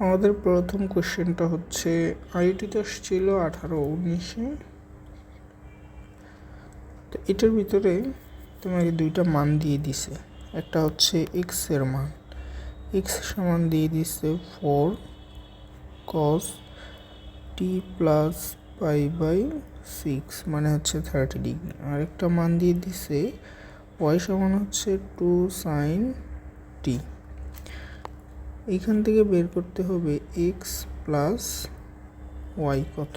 আমাদের প্রথম কোশ্চেনটা হচ্ছে আইটিতে ছিল 18-19-এ। তো এটার ভিতরে তোমাকে দুইটা মান দিয়ে দিছে। একটা হচ্ছে এক্স এর মান, এক্স সমান দিয়ে দিছে 4 cos t plus pi by 6 মানে হচ্ছে 30 ডিগ্রি। আরেকটা মান দিয়ে দিছে ওয়াই সমান হচ্ছে 2 sin t। এইখান থেকে বের করতে হবে এক্স প্লাস ওয়াই কত।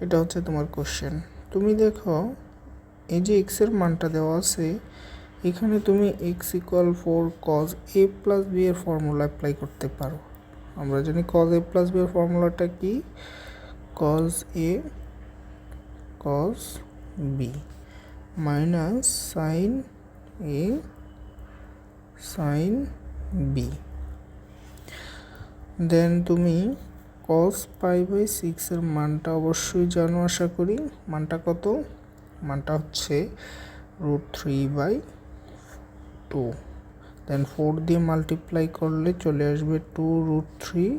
এটা হচ্ছে তোমার কোশ্চেন। তুমি দেখো এই যে এক্স এর মানটা দেওয়া আছে, এখানে তুমি x equal 4 cos a plus B এর ফর্মুলা অ্যাপ্লাই করতে পারো। আমরা জানি cos a প্লাস বি এর ফর্মুলাটা কি, cos a cos b minus sin a sin b। দেন তুমি cos পাই বাই 6 এর মানটা অবশ্যই জানো, আশা করি। মানটা কত? মানটা হচ্ছে √3/2। দেন 4 দিয়ে মাল্টিপ্লাই করলে চলে আসবে 2√3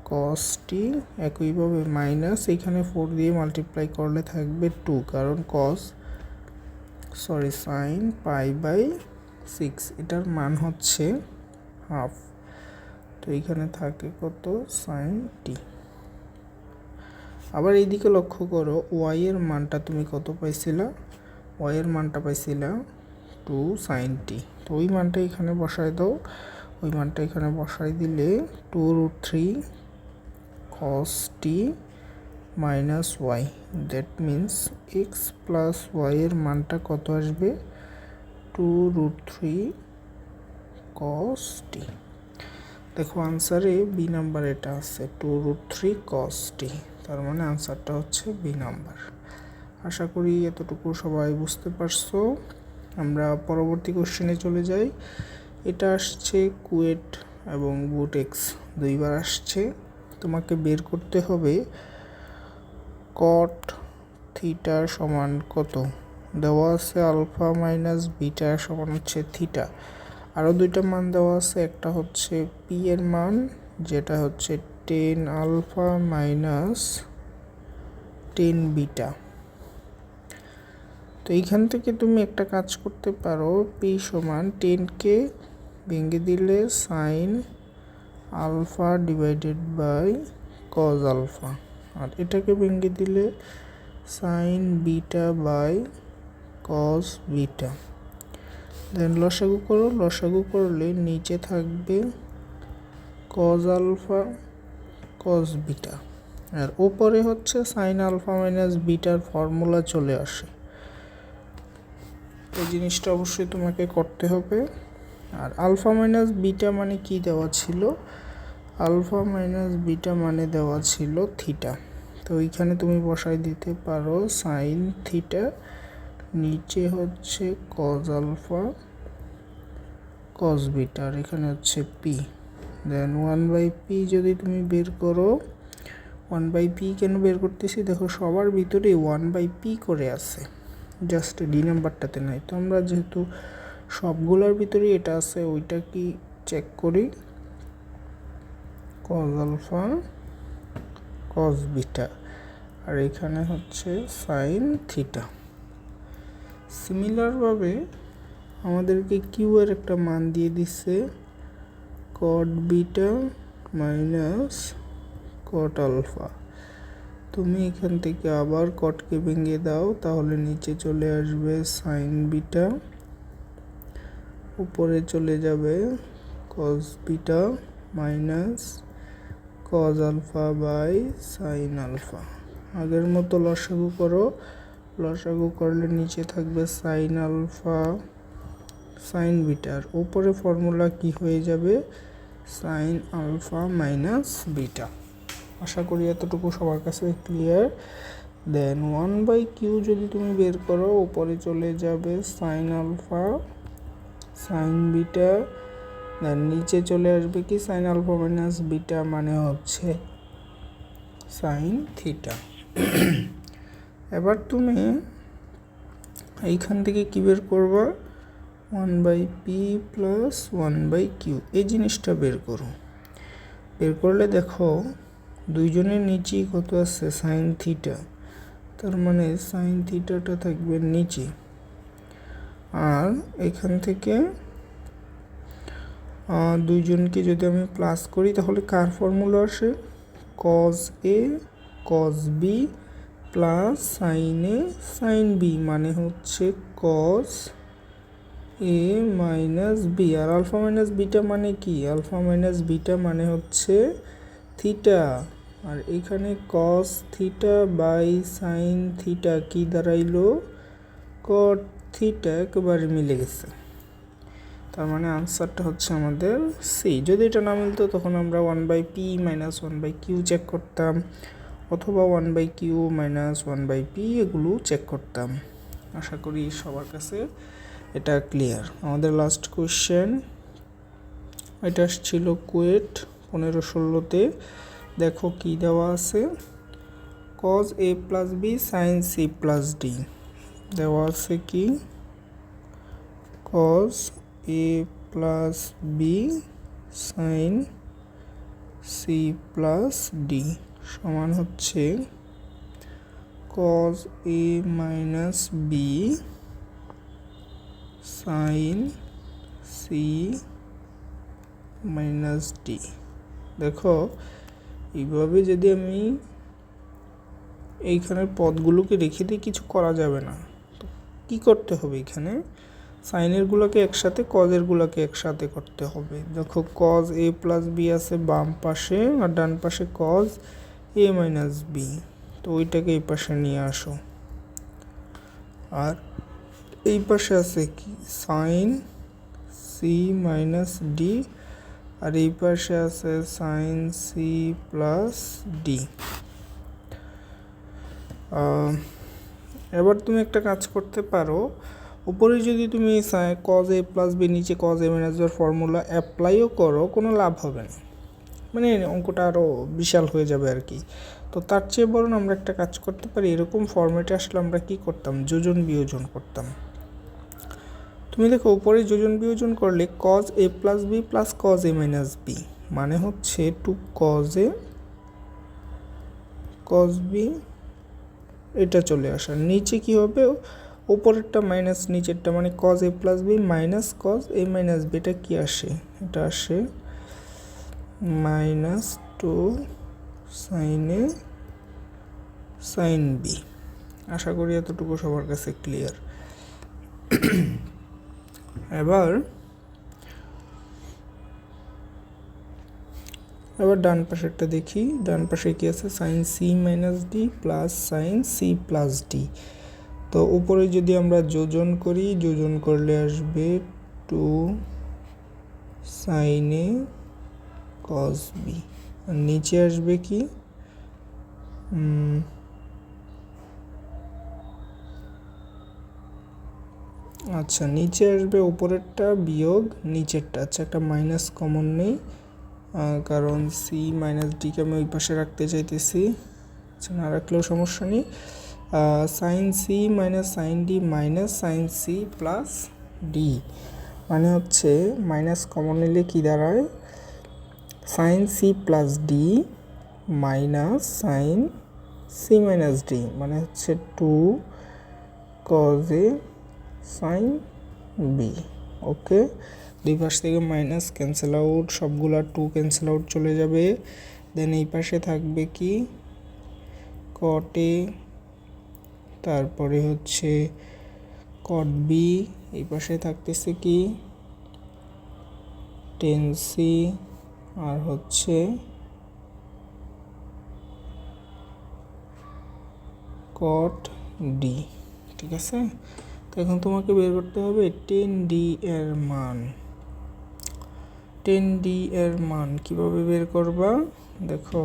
cos t। একইভাবে মাইনাস এখানে 4 দিয়ে মাল্টিপ্লাই করলে থাকবে 2, কারণ sin পাই বাই 6 এটার মান হচ্ছে হাফ। তো এইখানে থাকে কত? sin t। আবার এইদিকে লক্ষ্য করো, ওয়াই এর মানটা তুমি কত পাইছিলা? ওয়াই এর মানটা পাইছিলা 2 sin t। তো ওই মানটা এখানে বসাই দাও। ওই মানটা এখানে বসাই দিলে 2√3 cos t minus y, that means x plus y এর মানটা কত আসবে? 2√3 cos t। দেখো আনসারে বি নাম্বার এটা আছে, 2√3 cos t। তার মানে আনসারটা হচ্ছে বি নাম্বার। আশা করি এতটুকু সবাই বুঝতে পারছো। আমরা পরবর্তী কোশ্চেনে চলে যাই। এটা আসছে কুয়েট এবং বুটেক্স দুইবার আসছে। তোমাকে বের করতে হবে cot থিটা সমান কত। দেওয়া আছে আলফা মাইনাস বিটা সমান হচ্ছে থিটা। আরও দুইটা মান দেওয়া আছে, একটা হচ্ছে পি এর মান, যেটা হচ্ছে 10 আলফা মাইনাস 10 বিটা। তো এইখান থেকে তুমি একটা কাজ করতে পারো, পি সমান 10কে ভেঙে দিলে sine alpha divided by cos alpha, আর এটাকে ভেঙে দিলে sine beta by cos beta. Then লসাগু করো, লসাগু করলে নিচে থাকবে কজ আলফা কজ বিটা, আর ওপরে হচ্ছে সাইন আলফা মাইনাস বিটার ফর্মুলা চলে আসে। এই জিনিসটা অবশ্যই তোমাকে করতে হবে। আর আলফা মাইনাস বিটা মানে কি দেওয়া ছিল? আলফা মাইনাস বিটা মানে দেওয়া ছিল থিটা। তো ওইখানে তুমি বসাই দিতে পারো সাইন থিটা, নিচে হচ্ছে কজ আলফা কজ বিটা, আর এখানে হচ্ছে পি। দেন 1/p যদি তুমি বের করো, 1/p কেন বের করতেছি? দেখো সবার ভিতরে 1/p করে আছে, জাস্ট ডি নাম্বারটাতে নাই। তো আমরা যেহেতু সবগুলোর ভিতরে এটা আছে, ওইটা কি চেক করি, কজ আলফা কজ বিটা, আর এখানে হচ্ছে সাইন থিটা। সিমিলারভাবে আমাদেরকে কিউ এর একটা মান দিয়ে দিচ্ছে cot beta minus cot alpha. তুমি এখান থেকে আবার কটকে ভেঙে দাও, তাহলে নিচে চলে আসবে সাইন বিটা, উপরে চলে যাবে cos beta minus cos alpha by sine alpha. আগের মতো লসাগু করো, লসাগু করলে নিচে থাকবে সাইন আলফা সাইন বিটার, উপরে ফর্মুলা কি হয়ে যাবে? Sine alpha minus beta. আশা করি এতটুকু সবার কাছে ক্লিয়ার। দেন 1/q যদি তুমি বের করো, উপরে চলে যাবে সাইন আলফা সাইন বিটা, দেন নিচে চলে আসবে কি সাইন আলফা মাইনাস বিটা মানে হচ্ছে সাইন থিটা। এবার তুমি এইখান থেকে কি বের করবা? 1/p প্লাস 1/q এই জিনিসটা বের করো। বের করলে দেখো দুইজনের নিচেই কত আছে সাইন থিটা, তার মানে সাইন থিটাটা থাকবে নিচে। আর এখান থেকে দুইজনকে যদি আমি প্লাস করি তাহলে কার ফর্মুলা আসে, cos A cos B plus sine A sine B, মানে হচ্ছে কজ এ মাইনাস বি। আর আলফা মাইনাস বিটা মানে কি, আলফা মাইনাস বিটা মানে হচ্ছে থিটা। আর এখানে cos theta by sine theta কি দাঁড়াইলো, কট থিটা, একেবারে মিলে গেছে। তার মানে আনসারটা হচ্ছে আমাদের সি। যদি এটা না মিলতো তখন আমরা 1/p মাইনাস 1/q চেক করতাম, অথবা 1/q মাইনাস 1/p এগুলো চেক করতাম। আশা করি সবার কাছে এটা ক্লিয়ার। আমাদের লাস্ট কোয়েশ্চেন, এটা ছিল কুয়েট 15-16-তে। দেখো কি দেওয়া আছে, cos A plus B sine C plus D দেওয়া আছে কি, cos A plus B sine C plus D সমান হচ্ছে cos A minus B sine C minus D. দেখো এইভাবে যদি আমি এইখানের পদগুলোকে রেখে দিই কিছু করা যাবে না, তো কী করতে হবে, এখানে সাইনেরগুলোকে একসাথে কজেরগুলোকে একসাথে করতে হবে। দেখো কজ এ প্লাস বি আছে বাম পাশে, আর ডান পাশে কজ এ মাইনাস বি, তো ওইটাকে এই পাশে নিয়ে আসো। আর এই পাশে আছে কি সাইন সি মাইনাস ডি, আর এই পাশে আছে সাইন সি প্লাস ডি। এবার তুমি একটা কাজ করতে পারো, উপরে যদি তুমি কজ এ প্লাস বি নিচে কজ এ মাইনাস বির ফর্মুলা অ্যাপ্লাইও করো, কোনো লাভ হবে না, মানে অঙ্কটা আরও বিশাল হয়ে যাবে আর কি। তো তার চেয়ে বরং আমরা একটা কাজ করতে পারি, এরকম ফর্মেটে আসলে আমরা কি করতাম, যোজন বিয়োজন করতাম। তুমি দেখো উপরে যোজন বিয়োজন করলে cos A plus B plus cos A minus B মানে হচ্ছে two cos A cos B, এটা চলে আসার নিচে কি হবে, উপরেরটা মাইনাস নিচেরটা, মানে cos A plus B minus cos A minus B, এটা কি আসে, এটা আসে minus two sine A sine B. আশা করি এতটুকু সবার কাছে ক্লিয়ার। এবার ডান পাশেরটা দেখি, ডান পাশে কি আছে, sine C minus D plus sine C plus D. তো উপরে যদি আমরা যোজন করি, যোজন করলে আসবে two sine A cos B, আর নিচে আসবে কি আচ্ছা নিচে আসবে উপরেরটা বিয়োগ নিচেরটা। আচ্ছা একটা মাইনাস কমন নেই, কারণ সি মাইনাস ডিকে আমি ওই পাশে রাখতে চাইতেছি, আচ্ছা না রাখলেও সমস্যা নেই। Sine C minus sine D minus sine C plus D, মানে হচ্ছে মাইনাস কমন নিলে কী দাঁড়ায়, sine C plus D minus sine C minus D, মানে হচ্ছে two cos A sine B. Okay, দুই পাশ থেকে মাইনাস ক্যান্সেল আউট, সবগুলা টু ক্যান্সেল আউট চলে যাবে। দেন এই পাশে থাকবে কি কট এ, তারপরে হচ্ছে কট বি, এই পাশে থাকতেছে কি টেন সি, আর হচ্ছে কট ডি। ঠিক আছে, তো এখন তোমাকে বের করতে হবে টেন ডি এর মান। টেন ডি এর মান কীভাবে বের করবা, দেখো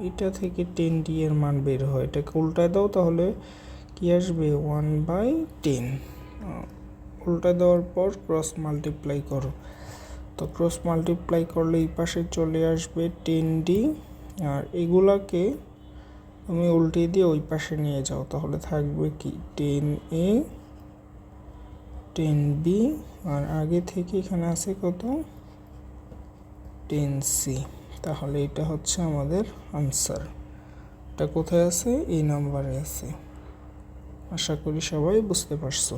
এটা থেকে টেন ডি এর মান বের হয়, এটাকে উল্টায় দাও, তাহলে কি আসবে 1/10। উল্টায় দেওয়ার পর ক্রস মাল্টিপ্লাই করো, তো ক্রস মাল্টিপ্লাই করলে এই পাশে চলে আসবে টেন ডি, আর এগুলাকে তুমি উল্টে দিয়ে ওই পাশে নিয়ে যাও, তাহলে থাকবে কি টেন এ 10b, আর আগে থেকে এখানে আছে কত 10c। তাহলে এটা হচ্ছে আমাদের আনসার। এটা কোথায় আছে? এই নাম্বারে আছে। আশা করি সবাই বুঝতে পারছো।